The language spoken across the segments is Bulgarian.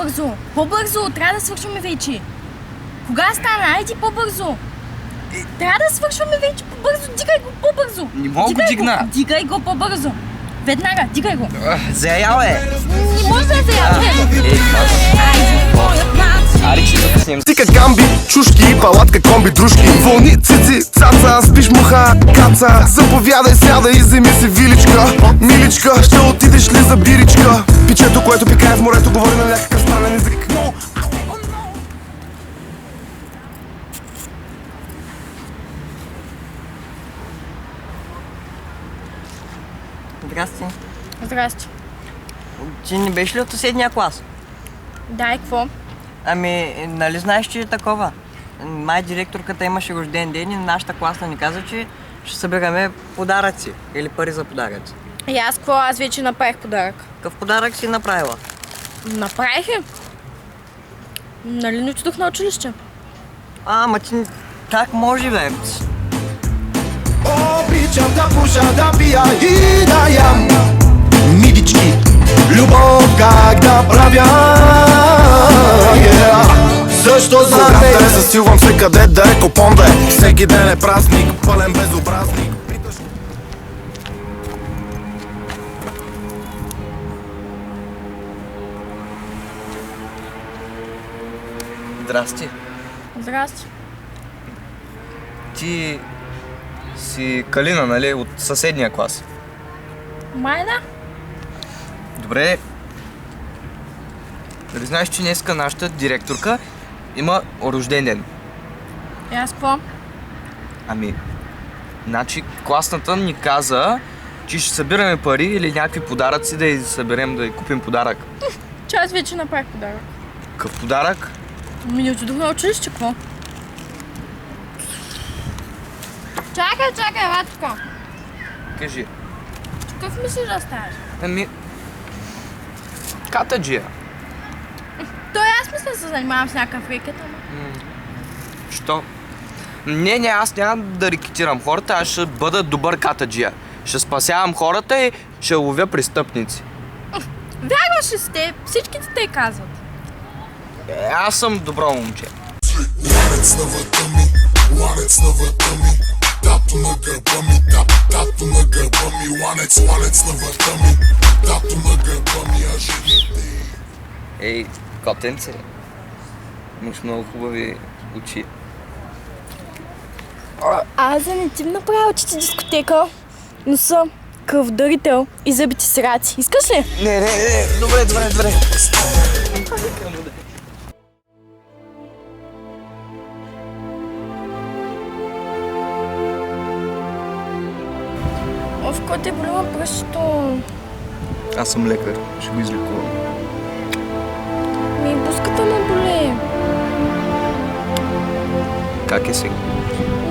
по-бързо! По-бързо! Трябва да свършваме вече! Кога стана? Айди по-бързо! Трябва да свършваме вече по-бързо! Дигай го по-бързо! Не мога го дигна! Дигай го по-бързо! Веднага, дигай го! Заял е! Не може да е заял! Ари, ще записнем. Тика гамби, чушки, палатка, комби, дружки. Вълни, цици, цаца, спиш муха, каца. Заповядай, сядай и вземи си виличка. Миличка, ще отидеш ли за биричка? Пичето, което пикае в морето, говори на някакъв странен език. Здрасти. Здрасти. Ти не беше ли от съседния клас? Да, и какво? Ами, нали знаеш, че е такова? Май директорката имаше рожден ден и нашата класна ни каза, че ще събираме подаръци или пари за подаръци. И аз какво? Аз вече направих подарък. Какъв подарък си направила? Направих ли? Нали не отидох на училище? Ама ти как може, бе? Обичам да пуша, да пия и да ям. Мидички, любов как да правя. Защо за Когато теб? те засилвам се къде да е копонде. Всеки ден е празник, пълен безобразник. Здрасти. Здрасти. Ти си Калина, нали? От съседния клас. Май да? Добре. Дали знаеш, че днеска нашата директорка има рожден ден? И аз какво? Ами, значи класната ни каза, че ще събираме пари или някакви подаръци да й съберем, да й купим подарък. Че аз вече направих подарък. Какъв подарък? Не отидох на училище, какво? Чакай, Ватко. Кажи. Какъв мислиш да ставаш? Ами, катаджия. Той аз мисля да се занимавам с някакъв рекет, ама. Що? Не, аз няма да рекетирам хората, аз ще бъда добър катаджия. Ще спасявам хората и ще ловя престъпници. Вярваш ли с теб? Всичките те казват. Аз съм добро момче. Ей, котенце, имаш много хубави очи. Аз да не ти направя очите дискотека, но съм кръводарител и зъбите сраци. Искаш ли? Не, добре. В кой те болива пръщото? Аз съм лекар, ще го излекувам. Ми буската ме боли. Как е сега?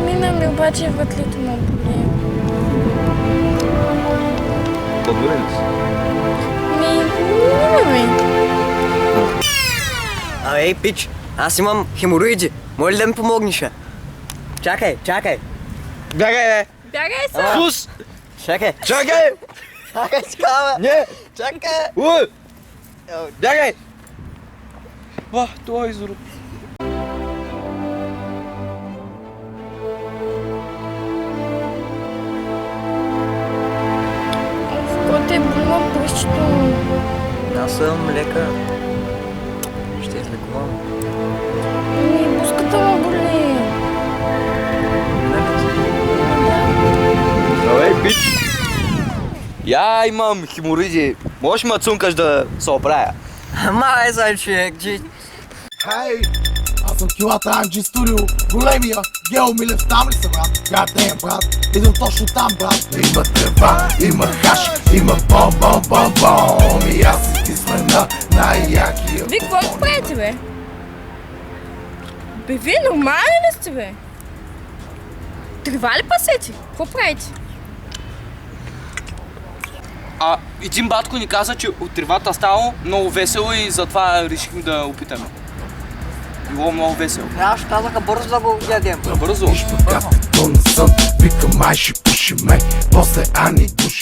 Ми обаче вътлето ме боли. По-добре ли си? Ми. Ей, пич, аз имам хемороиди. Може ли да ми помогнеш? Чакай. Бягай, бе! Бягай се! Сус! Чакай, Чакай! скава! Не! Чакай! Бягай! Това е изрод. В кой те болива пръщото? Аз съм лекар. Ще излекувам. Ми буската ме боли. Здравей, пич! Я имам хемороиди. Можеш ме цункаш да се оправя? Май, зайче, Хей, аз съм килата Анджи Студио, големия Гео Милев, там ли са, брат? Гатен, брат, идвам точно там, брат. Има трева, има хаш, има бом. И аз и ти сме на най-якия. Вие какво го правите, бе? Бе, вие нормални ли сте, бе? Трева ли пасете? Какво правите? Един батко ни каза, че от тревата ставало много весело и затова решихме да опитаме. Било много весело. Аз казаха бързо да го ядем. Бързо. Когато на сън, вика май ще пуши ме, после Ани души.